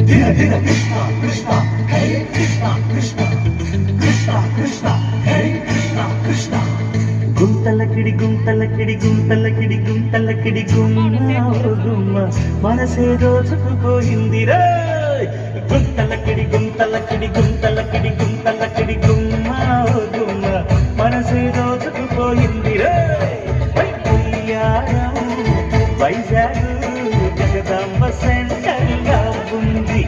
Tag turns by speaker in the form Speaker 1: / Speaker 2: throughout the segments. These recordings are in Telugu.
Speaker 1: ధిర ధిర కృష్ణ కృష్ణ హరే కృష్ణ కృష్ణ కృష్ణ కృష్ణ హరే కృష్ణ కృష్ణ గుంతలకిడి గుంతలకిడి గుంతలకిడి గుంతలకిడి గుమ్మ మనసే దోచుకుపోయిందిరా గుంతలకిడి గుంతలకిడి గుంతలకిడి గుంతలకిడి గుమ్మ మనసే దోచుకుపోయిందిరా వైజాగ్ జగదాంబ సెంటర్గా ఉంది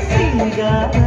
Speaker 1: సింగార